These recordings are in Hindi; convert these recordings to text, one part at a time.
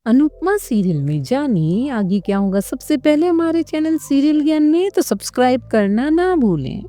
अनुपमा सीरियल में जानिए आगे क्या होगा। सबसे पहले हमारे चैनल सीरियल ज्ञान में तो सब्सक्राइब करना ना भूलें।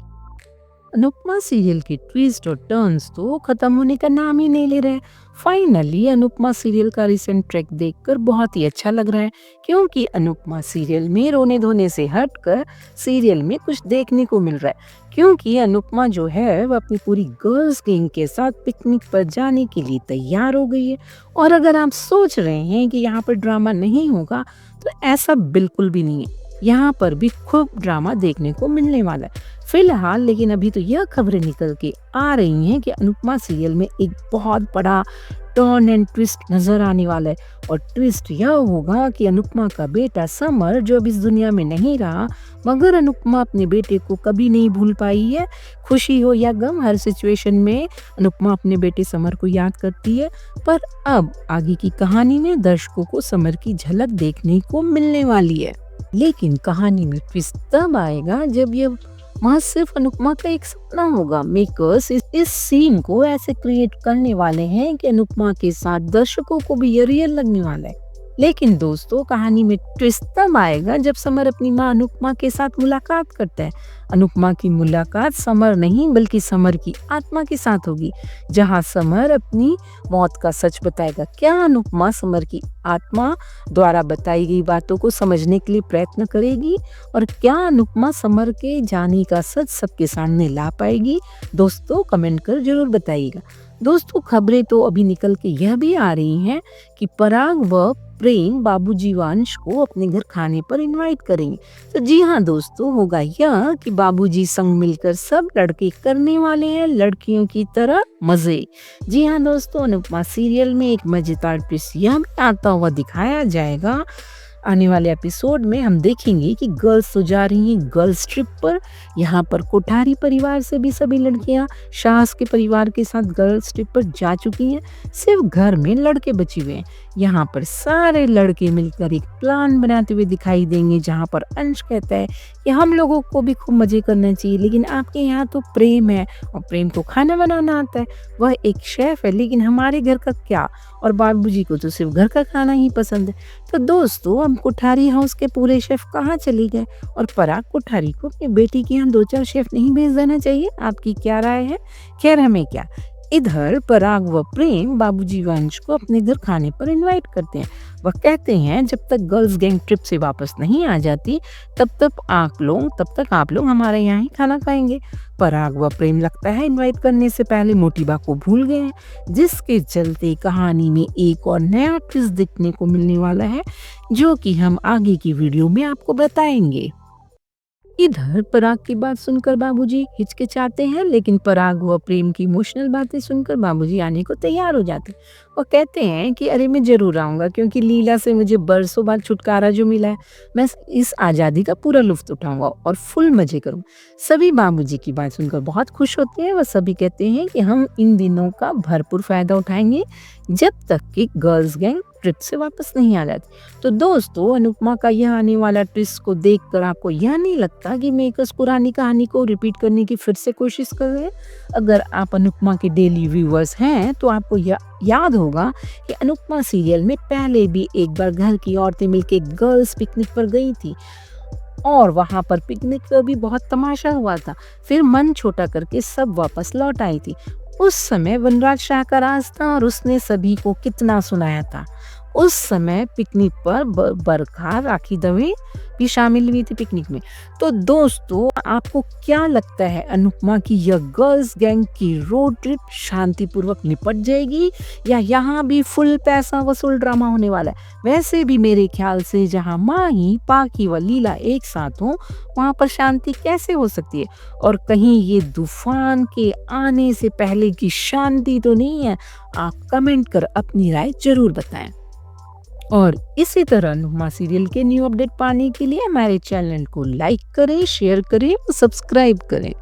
अनुपमा सीरियल के ट्विस्ट और टर्न्स तो खत्म होने का नाम ही नहीं ले रहे। फाइनली अनुपमा सीरियल का रिसेंट ट्रैक देखकर बहुत ही अच्छा लग रहा है, क्योंकि अनुपमा सीरियल में रोने धोने से हटकर सीरियल में कुछ देखने को मिल रहा है। क्योंकि अनुपमा जो है वह अपनी पूरी गर्ल्स गैंग के साथ पिकनिक पर जाने के लिए तैयार हो गई है। और अगर आप सोच रहे हैं कि यहाँ पर ड्रामा नहीं होगा, तो ऐसा बिल्कुल भी नहीं है। यहाँ पर भी खूब ड्रामा देखने को मिलने वाला है फिलहाल। लेकिन अभी तो यह खबरें निकल के आ रही हैं कि अनुपमा सीरियल में एक बहुत बड़ा टर्न एंड ट्विस्ट नजर आने वाला है। और ट्विस्ट यह होगा कि अनुपमा का बेटा समर जो अब इस दुनिया में नहीं रहा, मगर अनुपमा अपने बेटे को कभी नहीं भूल पाई है। खुशी हो या गम, हर सिचुएशन में अनुपमा अपने बेटे समर को याद करती है। पर अब आगे की कहानी में दर्शकों को समर की झलक देखने को मिलने वाली है। लेकिन कहानी में ट्विस्ट तब आएगा जब ये वहाँ सिर्फ अनुपमा का एक सपना होगा। मेकर्स इस सीन को ऐसे क्रिएट करने वाले हैं कि अनुपमा के साथ दर्शकों को भी ये रियल लगने वाला है। लेकिन दोस्तों, कहानी में ट्विस्ट तब आएगा जब समर अपनी माँ अनुपमा के साथ मुलाकात करता है। अनुपमा की मुलाकात समर नहीं बल्कि समर की आत्मा के साथ होगी, जहाँ समर अपनी मौत का सच बताएगा। क्या अनुपमा समर की आत्मा द्वारा बताई गई बातों को समझने के लिए प्रयत्न करेगी, और क्या अनुपमा समर के जाने का सच सबके सामने ला पाएगी? दोस्तों कमेंट कर जरूर बताइएगा। दोस्तों, खबरें तो अभी निकल के यह भी आ रही हैं कि पराग व प्रेम बाबूजी वंश को अपने घर खाने पर इनवाइट करेंगे। तो जी हाँ दोस्तों, होगा यह कि बाबूजी संग मिलकर सब लड़के करने वाले हैं लड़कियों की तरह मजे। जी हाँ दोस्तों, अनुपमा सीरियल में एक मजेदार ट्विस्ट यह भी आता हुआ दिखाया जाएगा। आने वाले एपिसोड में हम देखेंगे कि गर्ल्स तो जा रही हैं गर्ल्स ट्रिप पर। यहाँ पर कोठारी परिवार से भी सभी लड़कियाँ शाहस के परिवार के साथ गर्ल्स ट्रिप पर जा चुकी हैं। सिर्फ घर में लड़के बचे हुए हैं। यहाँ पर सारे लड़के मिलकर एक प्लान बनाते हुए दिखाई देंगे, जहाँ पर अंश कहता है कि हम लोगों को भी खूब मजे करना चाहिए, लेकिन आपके यहाँ तो प्रेम है और प्रेम को खाना बनाना आता है, वह एक शेफ है, लेकिन हमारे घर का क्या? और बाबूजी को तो सिर्फ घर का खाना ही पसंद है। तो दोस्तों, हम कोठारी हाउस के पूरे शेफ कहाँ चले गए, और पराग कोठारी को अपनी बेटी के यहाँ 2-4 शेफ नहीं भेज देना चाहिए? आपकी क्या राय है? खैर, हमें क्या। इधर पराग व प्रेम बाबूजी वंश को अपने घर खाने पर इनवाइट करते हैं। वह कहते हैं जब तक गर्ल्स गैंग ट्रिप से वापस नहीं आ जाती तब तक आप लोग हमारे यहाँ ही खाना खाएंगे। पराग व प्रेम लगता है इनवाइट करने से पहले मोटिबा को भूल गए हैं, जिसके चलते कहानी में एक और नया ट्विस्ट देखने को मिलने वाला है, जो कि हम आगे की वीडियो में आपको बताएंगे। इधर पराग की बात सुनकर बाबूजी हिचकिचाते हैं, लेकिन पराग व प्रेम की इमोशनल बातें सुनकर बाबूजी आने को तैयार हो जाते हैं। और कहते हैं कि अरे मैं जरूर आऊंगा, क्योंकि लीला से मुझे बरसों बाद छुटकारा जो मिला है, मैं इस आज़ादी का पूरा लुत्फ उठाऊंगा और फुल मजे करूंगा। सभी बाबूजी की बात सुनकर बहुत खुश होते हैं। वह सभी कहते हैं कि हम इन दिनों का भरपूर फायदा उठाएंगे जब तक कि गर्ल्स गैंग ट्रिप से वापस नहीं आ जाती। तो दोस्तों, अनुपमा का यह आने वाला ट्विस्ट को देखकर आपको यह नहीं लगता कि मेकर्स पुरानी कहानी को रिपीट करने की फिर से कोशिश कर रहे हैं? अगर आप अनुपमा के डेली व्यूअर्स हैं तो आपको याद होगा कि अनुपमा सीरियल में पहले भी एक बार घर की औरतें मिलकर गर्ल्स पिकनिक पर गई थी, और वहां पर पिकनिक पर भी बहुत तमाशा हुआ था। फिर मन छोटा करके सब वापस लौट आई थी। उस समय वनराज शाह का राज था और उसने सभी को कितना सुनाया था। उस समय पिकनिक पर बरखा राखी दवे भी शामिल हुई थी पिकनिक में। तो दोस्तों, आपको क्या लगता है, अनुपमा की यह गर्ल्स गैंग की रोड ट्रिप शांतिपूर्वक निपट जाएगी, या यहाँ भी फुल पैसा वसूल ड्रामा होने वाला है? वैसे भी मेरे ख्याल से जहाँ माही, पाखी व लीला एक साथ हो, वहाँ पर शांति कैसे हो सकती है? और कहीं ये तूफान के आने से पहले की शांति तो नहीं है? आप कमेंट कर अपनी राय जरूर बताएं। और इसी तरह अनुपमा सीरियल के न्यू अपडेट पाने के लिए हमारे चैनल को लाइक करें, शेयर करें, सब्सक्राइब करें।